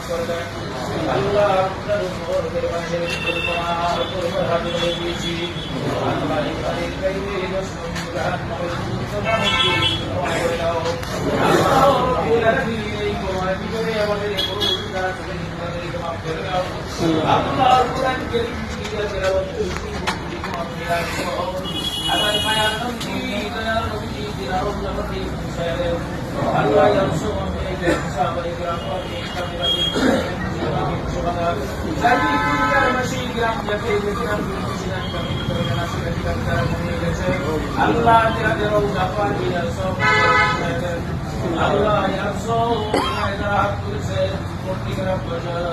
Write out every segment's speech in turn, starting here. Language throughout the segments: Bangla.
করে দেন। আল্লাহ আপনার উম্মতের পাশে তোমার উপর হাত দিয়েছি। আল্লাহ এই কাইবে দশম জাহান্নামের মুক্তি করে দাও। আল্লাহ রাব্বুল আলামিন এই কোরআন ভিতরে আমাদের পুরো যারা করে তাদের মাফ করে দাও। আল্লাহ কোরআন কারীম দিয়ে তেলাওয়াত করছি মাফ করে দাও। আমার মায়া নবী দয়ার নবী দিলাও নবী মুসাইলে আল্লাহ ইয়ারসু আমি সাহাবায়ে کرام কে কামিলাবি সুবহানাল্লাহ জাতি কুলকার মাসি গ্রাম যাকে গ্রাম কুলকার কামিল করে না সেটা কামিল করে গেছে আল্লাহ তাআলা রওজা পাক ইয়ারসু আল্লাহ ইয়ারসু আয়না হাত করেছে কোটি গ্রাম বাজার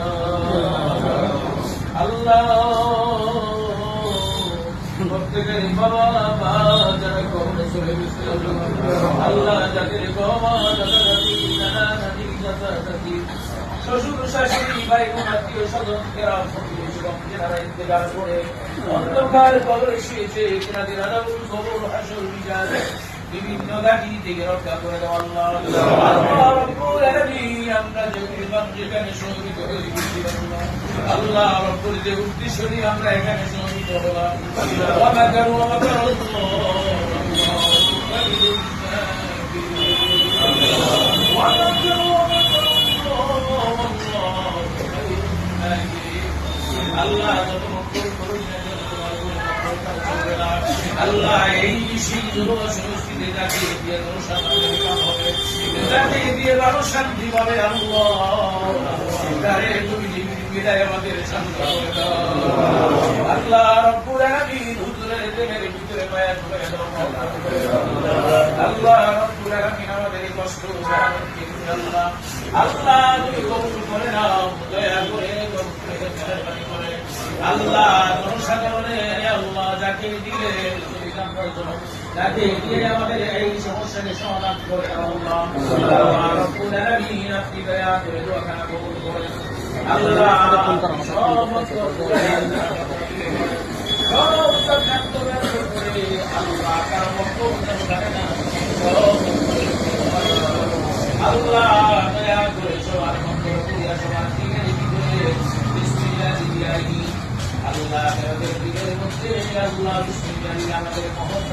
আল্লাহ প্রত্যেকের বাবা মা যারা কবরে চলে গেছে আল্লাহ যাদের বাবা দাদা দাদি নানা নানি চাচা চাচি শ্বশুর শাশুড়ি ভাই বোন আত্মীয় স্বজন যারা যারা ইন্তেকাল করে অন্ধকার কবরে শুয়েছে তাদের আদাবুল কবর হাসর বিচার বিভিন্ন গাড়ি থেকে রক্ষা করে দাও আল্লাহ আল্লাহ রব্বুল আলামিন আমরা যেখানে শহীদ হয়েছি আল্লাহ রব্বুল যে উদ্দেশ্য নিয়ে আমরা এখানে শহীদ হলাম ওয়া মাকারু ওয়া মাকারাল্লাহ আল্লাহ আল্লাহ এই বিশেষ সংস্কৃতি যাকে দিয়ে যাকে দিয়ে ভালো শান্তি পাবে আল্লাহ তুমি বিদায় আমাদের শান্তি করে দাও আল্লাহ রব্বুল আলামিন হুজুরের দেহের ভিতরে মায়া ঢুকে দাও আল্লাহ রব্বুল আলামিন আমাদের কষ্ট আল্লাহ আল্লাহ তুমি কবুল করে নাও দয়া করে মেহেরবানি করে আল্লাহ জনসাধারণে আল্লাহ যাকে দিলে যাকে দিয়ে আমাদের এই সমস্যাকে সমাধান করে আল্লাহ রব্বুল আলামিন আপনি দয়া করে দোয়াখানা কবুল করেন আল্লাহ সমস্ত আল্লাহ কার বক্তব্য থাকে না আল্লাহ দয়া করে সবার মঙ্গল করিয়া সবার দিনের ভিতরে বিসমিল্লাহ দিয়াই আল্লাহ আমাদের দিনের মধ্যে আল্লাহ বিসমিল্লাহ আমাদের মহব্বত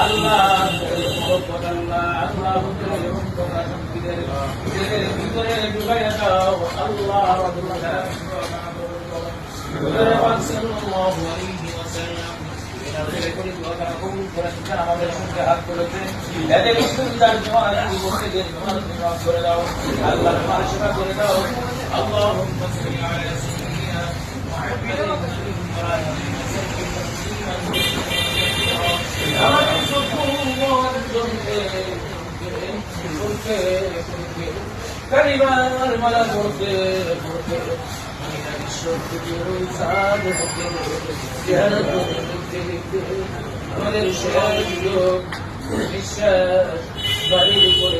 আল্লাহ মহব্বত আল্লাহ আল্লাহ ভিতরে মহব্বত সম্পদের ভিতরে ডুবাইয়া দাও আল্লাহ রাব্বুল আলামিন সাল্লাল্লাহু আলাইহি ওয়াসাল্লাম আমাদের সঙ্গে হাত করেছে এদের সুন্দর জওয়ান মুসলিমদের জওয়ান করে দাও আল্লাহ তোমার সেবা করে দাও আল্লাহুম্মা সাল্লি আলা সাইয়্যিদিনা মুহাম্মাদিন আমাদের সকল জনকে কারিবার মালা করতে আমাদের সহযোগ বিশ্বাস বাড়ি করে